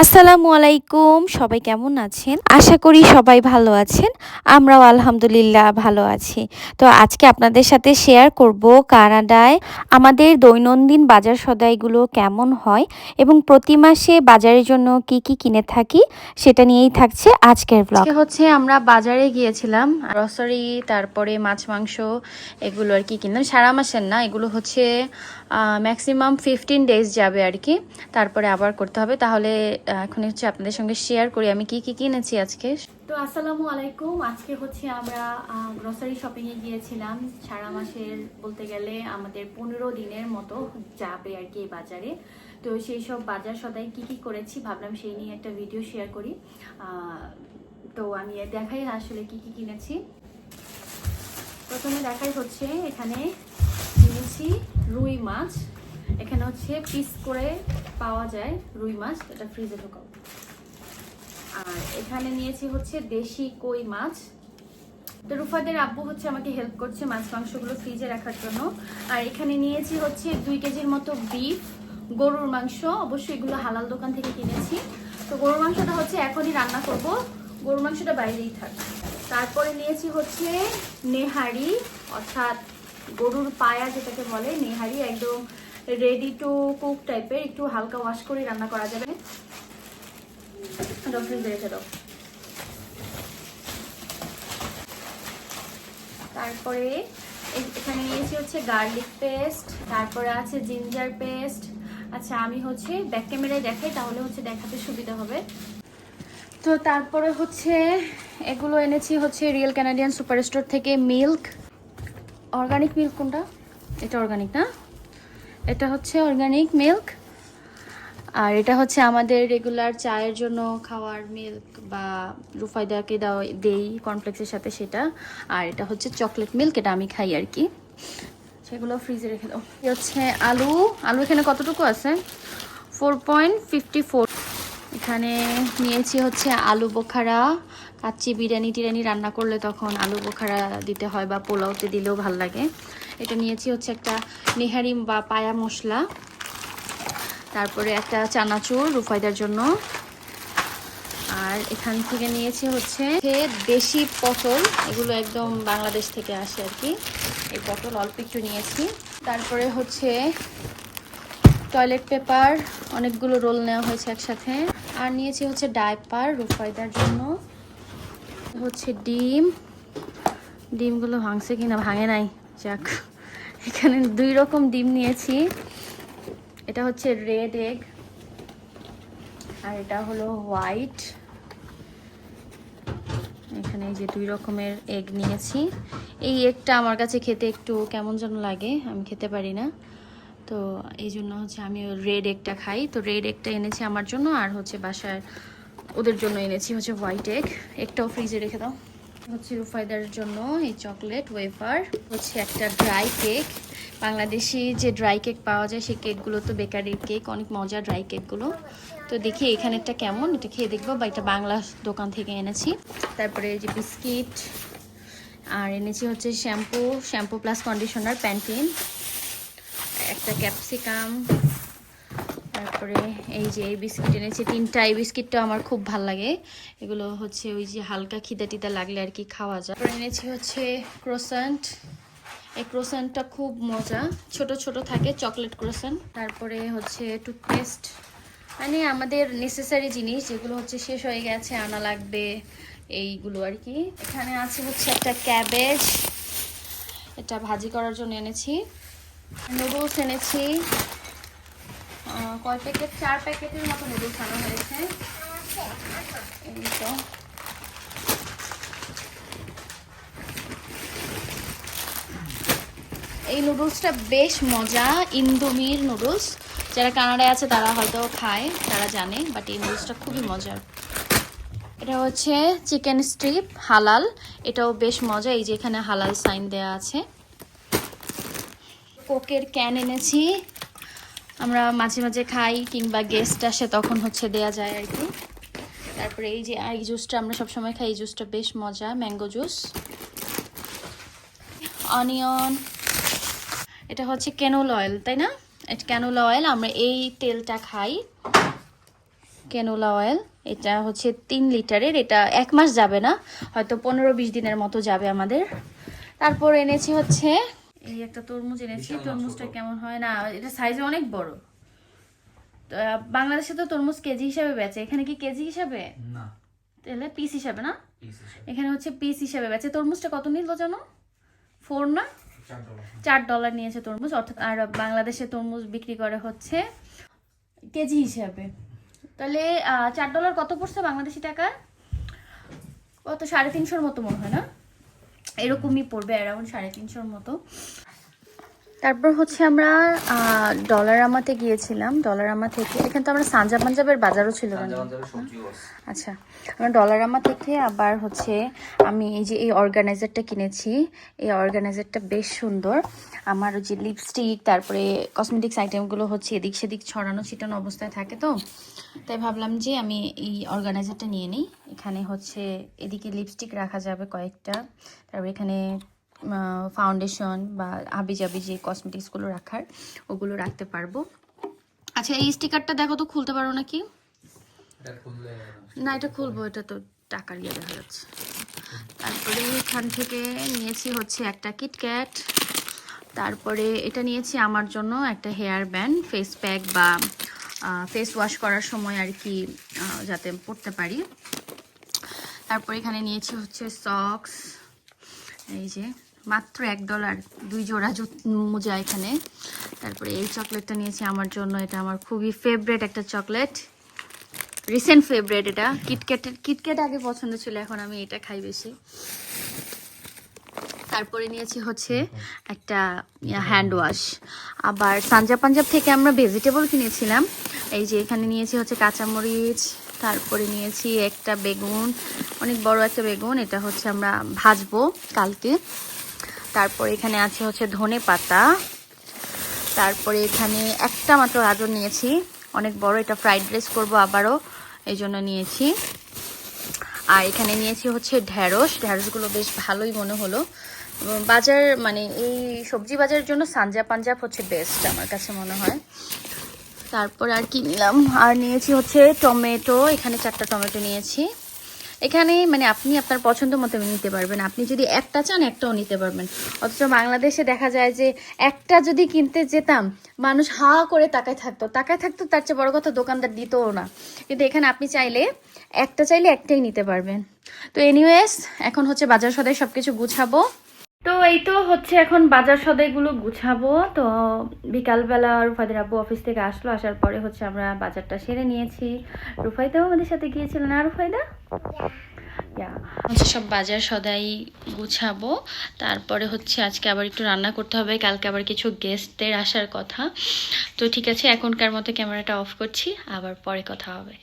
আসসালামু আলাইকুম, সবাই কেমন আছেন? আশা করি সবাই ভালো আছেন। আমরাও আলহামদুলিল্লাহ ভালো আছি। তো আজকে আপনাদের সাথে শেয়ার করব কানাডায় আমাদের দৈনন্দিন বাজার সদাইগুলো কেমন হয় এবং প্রতি মাসে বাজারের জন্য কি কি কিনে থাকি সেটা নিয়েই থাকছে আজকের ব্লগ। আজকে হচ্ছে আমরা বাজারে গিয়েছিলাম, গ্রসারি, তারপরে মাছ মাংস এগুলো আর কি কিনলাম। সারা মাসের না, এগুলো হচ্ছে ম্যাক্সিমাম 15 ডেজ যাবে আর কি, তারপরে আবার করতে হবে। তাহলে এখন হচ্ছে আপনাদের সঙ্গে শেয়ার করি আমি কি কি কিনেছি আজকে। তো আসসালামু আলাইকুম। আজকে হচ্ছে আমরা গ্রসারি শপিংয়ে গিয়েছিলাম। সারা মাসের বলতে গেলে আমাদের 15 দিনের মতো যাবে আর কি এই বাজারে। তো সেই সব বাজার সদাই কি কি করেছি ভাবলাম সেই নিয়ে একটা ভিডিও শেয়ার করি। তো আমি দেখাই আসলে কি কি কিনেছি। প্রথমে দেখাই হচ্ছে এখানে কিনেছি রুই মাছ। এখানে হচ্ছে পিস করে পাওয়া যায় রুই মাছ, এটা ফ্রিজে ঢোকাও। আর এখানে নিয়েছি হচ্ছে দেশি কই মাছ। তো রুফাদের আব্বু হচ্ছে আমাকে হেল্প করছে মাছ মাংসগুলো ফ্রিজে রাখার জন্য। আর এখানে নিয়েছি হচ্ছে 2 কেজির মতো বিফ, গরুর মাংস। অবশ্যই এগুলো হালাল দোকান থেকে কিনেছি। তো গরুর মাংসটা হচ্ছে এখনই রান্না করব, গরুর মাংসটা বাইরেই থাকবে। তারপরে নিয়েছি হচ্ছে নেহারি, অর্থাৎ গরুর পায়া যেটাকে বলে নেহারি, একদম রেডি টু কুক টাইপের, একটু হালকা ওয়াশ করে রান্না করা যাবে। তারপরে এখানে নিয়েছি হচ্ছে গার্লিক পেস্ট, তারপরে আছে জিঞ্জার পেস্ট। আচ্ছা, আমি হচ্ছে ব্যাক ক্যামেরায় দেখাই, তাহলে হচ্ছে দেখাতে সুবিধা হবে। তো তারপরে হচ্ছে এগুলো এনেছি হচ্ছে রিয়েল ক্যানাডিয়ান সুপার স্টোর থেকে মিল্ক। অর্গানিক মিল্ক কোনটা? এটা অর্গানিক না, এটা হচ্ছে অর্গানিক মিল্ক। আর এটা হচ্ছে আমাদের রেগুলার চায়ের জন্য খাওয়ার মিল্ক, বা রুফাইদাকে দেই কর্নফ্লেক্সের সাথে সেটা। আর এটা হচ্ছে চকলেট মিল্ক, এটা আমি খাই আর কি। সেগুলো ফ্রিজে রেখে দাও। হচ্ছে আলু। আলু এখানে কতটুকু আছে? 4.54। এখানে নিয়েছি হচ্ছে আলু বোখারা। কাচ্চি বিরিয়ানি টিরানি রান্না করলে তখন আলু বোখারা দিতে হয়, বা পোলাওতে দিলেও ভাল লাগে। এটা নিয়েছি হচ্ছে একটা নেহারি বা পায়া মশলা। তারপরে একটা চানাচুর রুফাইদার জন্য। আর এখান থেকে নিয়েছি হচ্ছে দেশি পটল, এগুলো একদম বাংলাদেশ থেকে আসে আর কি। এই পটল অল্প একটু নিয়েছি। তারপরে হচ্ছে টয়লেট পেপার, অনেকগুলো রোল নেওয়া হয়েছে একসাথে। আর নিয়েছি হচ্ছে ডাইপার রুফাইদার জন্য। হচ্ছে ডিম, ডিমগুলো ভাঙছে কিনা, ভাঙে নাই, যাক। এখানে 2 রকম ডিম নিয়েছি। এটা হচ্ছে রেড এগ, আর এটা হলো হোয়াইট। এখানে এই যে 2 রকমের এগ নিয়েছি। এই এগটা আমার কাছে খেতে একটু কেমন যেন লাগে, আমি খেতে পারি না। তো এই জন্য হচ্ছে আমি রেড এগটা খাই। তো রেড এগটা এনেছি আমার জন্য, আর হচ্ছে বাসায় ওদের জন্য এনেছি হচ্ছে হোয়াইট এগ। একটাও ফ্রিজে রেখে দাও। হচ্ছে রুফাইদার জন্য এই চকলেট ওয়েফার। হচ্ছে একটা ড্রাই কেক, বাংলাদেশি যে ড্রাই কেক পাওয়া যায় সেই কেকগুলো তো বেকারির কেক, অনেক মজার ড্রাই কেকগুলো। তো দেখি এখানেরটা কেমন, এটা খেয়ে দেখবো, বা এটা বাংলা দোকান থেকে এনেছি। তারপরে এই যে বিস্কিট। আর এনেছি হচ্ছে শ্যাম্পু প্লাস কন্ডিশনার প্যান্টিন, একটা ক্যাপসিকাম। তারপরে এই যে এই বিস্কিট এনেছি 3টা। এই বিস্কিটটা আমার খুব ভাল লাগে, এগুলো হচ্ছে ওই যে হালকা খিদা টিদা লাগলে আর কি খাওয়া যায়। তারপরে এনেছি হচ্ছে ক্রোসান্ট। এই ক্রোসান্টটা খুব মজা, ছোট ছোট থাকে, চকলেট ক্রোসান্ট। তারপরে হচ্ছে টুথপেস্ট, মানে আমাদের নেসেসারি জিনিস যেগুলো হচ্ছে শেষ হয়ে গেছে, আনা লাগবে, এইগুলো আর কি। এখানে আছে হচ্ছে একটা ক্যাবেজ, এটা ভাজি করার জন্য এনেছি। নুডলস এনেছি, কয় প্যাকেট, 4 প্যাকেটের মতো নুডলস আনা হয়েছে। এই তো এই নুডলসটা বেশ মজা, ইন্দোমির নুডলস। যারা কানাডায় আছে তারা হয়তো খায়, তারা জানে, বাট এই নুডলসটা খুবই মজার। এটা হচ্ছে চিকেন স্ট্রিপ হালাল, এটাও বেশ মজা, এই যে এখানে হালাল সাইন দেয়া আছে। কোকের ক্যান এনেছি, আমরা মাঝে মাঝে খাই, কিংবা গেস্ট আসে তখন হচ্ছে দেয়া যায় আর কি। তারপরে এই যে এই জুসটা আমরা সবসময় খাই, এই জুসটা বেশ মজা, ম্যাঙ্গো জুস। অনিয়ন, এটা হচ্ছে ক্যানোলা অয়েল, তাই না? এটা ক্যানোলা অয়েল, আমরা এই তেলটা খাই। ক্যানোলা অয়েল, এটা হচ্ছে 3 লিটারের, এটা 1 মাস যাবে না, হয়তো 15-20 দিনের মতো যাবে আমাদের। তারপর এনেছি হচ্ছে এই একটা তরমুজ এনেছি। তরমুজটা কেমন হয় না, এটা সাইজে অনেক বড়। বাংলাদেশে তো তরমুজ কেজি হিসাবে বেচে, এখানে কি কেজি হিসাবে না, তাহলে পিস হিসাবে না, এখানে হচ্ছে পিস হিসাবে বেচে। তরমুজটা কত নিল জানো? 4 না $4 নিয়েছে তরমুজ, অর্থাৎ আর বাংলাদেশে তরমুজ বিক্রি করে হচ্ছে কেজি হিসাবে। তাহলে $4 কত পড়ছে বাংলাদেশি টাকা? কত, 350 মতো মনে হয় না, এরকমই পড়বে, অ্যারাউন্ড 350 মতো। তারপর হচ্ছে আমরা ডলারামাতে গিয়েছিলাম। ডলারামা থেকে, এখানে তো আমরা সানজা পাঞ্জাবের বাজারও ছিল না। আচ্ছা, আমরা ডলারামা থেকে আবার হচ্ছে আমি এই যে এই অর্গানাইজারটা কিনেছি। এই অর্গানাইজারটা বেশ সুন্দর। আমার যে লিপস্টিক, তারপরে কসমেটিক্স আইটেমগুলো হচ্ছে এদিক সেদিক ছড়ানো ছিটানো অবস্থায় থাকে, তো তাই ভাবলাম যে আমি এই অর্গানাইজারটা নিয়ে নিই। এখানে হচ্ছে এদিকে লিপস্টিক রাখা যাবে কয়েকটা, তারপরে এখানে ফাউন্ডেশন বা হাবিজাবি যে কসমেটিক্সগুলো রাখার, ওগুলো রাখতে পারবো। আচ্ছা, এই স্টিকারটা দেখো তো, খুলতে পারো নাকি? না, এটা খুলবো, এটা তো টাকার ইয়ে দেখা যাচ্ছে। তারপরে এখান থেকে নিয়েছি হচ্ছে একটা কিটক্যাট। তারপরে এটা নিয়েছি আমার জন্য একটা হেয়ার ব্যান্ড, ফেস প্যাক বা ফেস ওয়াশ করার সময় আর কি, যাতে পরতে পারি। তারপর এখানে নিয়েছি হচ্ছে সক্স, এই যে মাত্র $1, 2 জোড়া মোজা এখানে। তারপরে এই চকলেটটা নিয়েছি আমার জন্য, এটা আমার খুবই ফেভারিট একটা চকলেট, রিসেন্ট ফেভারিট এটা। কিটক্যাট আগে পছন্দ ছিল, এখন আমি এটা খাই বেশি। তারপরে নিয়েছি হচ্ছে একটা হ্যান্ড ওয়াশ। আবার সানজা পাঞ্জাব থেকে আমরা ভেজিটেবল কিনেছিলাম, এই যে এখানে নিয়েছি হচ্ছে কাঁচামরিচ, তারপরে নিয়েছি একটা বেগুন, অনেক বড় একটা বেগুন, এটা হচ্ছে আমরা ভাজবো কালকে। তারপরে এখানে আছে হচ্ছে ধনে পাতা। তারপরে এখানে একটা মাত্র গাজর নিয়েছি, অনেক বড়, এটা ফ্রাইড রাইস করবো আবারও, এই জন্য নিয়েছি। আর এখানে নিয়েছি হচ্ছে ঢ্যাঁড়স। ঢ্যাঁড়সগুলো বেশ ভালোই মনে হলো। বাজার মানে এই সবজি বাজারের জন্য সানজা পাঞ্জাব হচ্ছে বেস্ট আমার কাছে মনে হয়। তারপর আর কি নিলাম, আর নিয়েছি হচ্ছে টমেটো, এখানে 4টা টমেটো নিয়েছি। এখানে মানে আপনি আপনার পছন্দ মতো নিতে পারবেন, আপনি যদি একটা চান একটাও নিতে পারবেন। অথচ বাংলাদেশে দেখা যায় যে একটা যদি কিনতে যেতাম, মানুষ হা করে তাকায় থাকতো, তার চেয়ে বড় কথা দোকানদার দিতও না। কিন্তু এখানে আপনি চাইলে একটাই নিতে পারবেন। তো এনিওয়েজ, এখন হচ্ছে বাজার সদাই সব কিছু গুছাবো। তো এই তো হচ্ছে এখন বাজার সদাইগুলো গুছাবো। তো বিকালবেলা রুফাইদের আব্বু অফিস থেকে আসলো, আসার পরে হচ্ছে আমরা বাজারটা সেরে নিয়েছি। রুফাইদাও আমাদের সাথে গিয়েছিল না রুফাইদা? হচ্ছে সব বাজার সদাই গুছাবো। তারপরে হচ্ছে আজকে আবার একটু রান্না করতে হবে, কালকে আবার কিছু গেস্টদের আসার কথা। তো ঠিক আছে, এখনকার মতো ক্যামেরাটা অফ করছি, আবার পরে কথা হবে।